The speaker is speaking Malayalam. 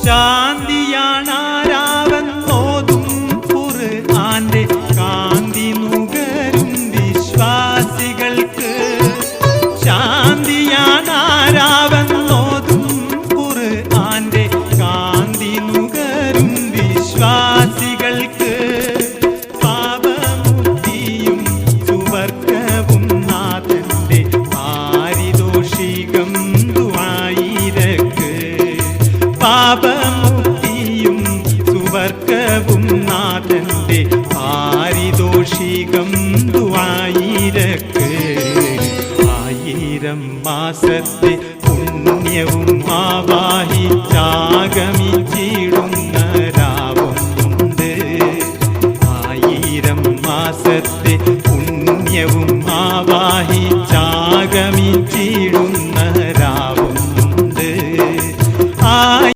ശാന്തിയാണാരാവെന്നോതും ഖുർആന്റെ കാന്തി നുകരും വിശ്വാസികൾക്ക്. ശാന്തിയാണാരാവെന്നോതും ഖുർആന്റെ കാന്തി നുകരും വിശ്വാസികൾക്ക്. പാപമുക്തിയും സുവർഗവും നാഥന്റെ പാരിതോഷികം ദുആയിരക്ക്. പാപമുക്തിയും സുവർഗവും നാഥന്റെ പാരിതോഷികം ദുആയിരക്ക്. 1000 മാസത്തെ പുണ്യവും ആവാഹിച്ചാഗമി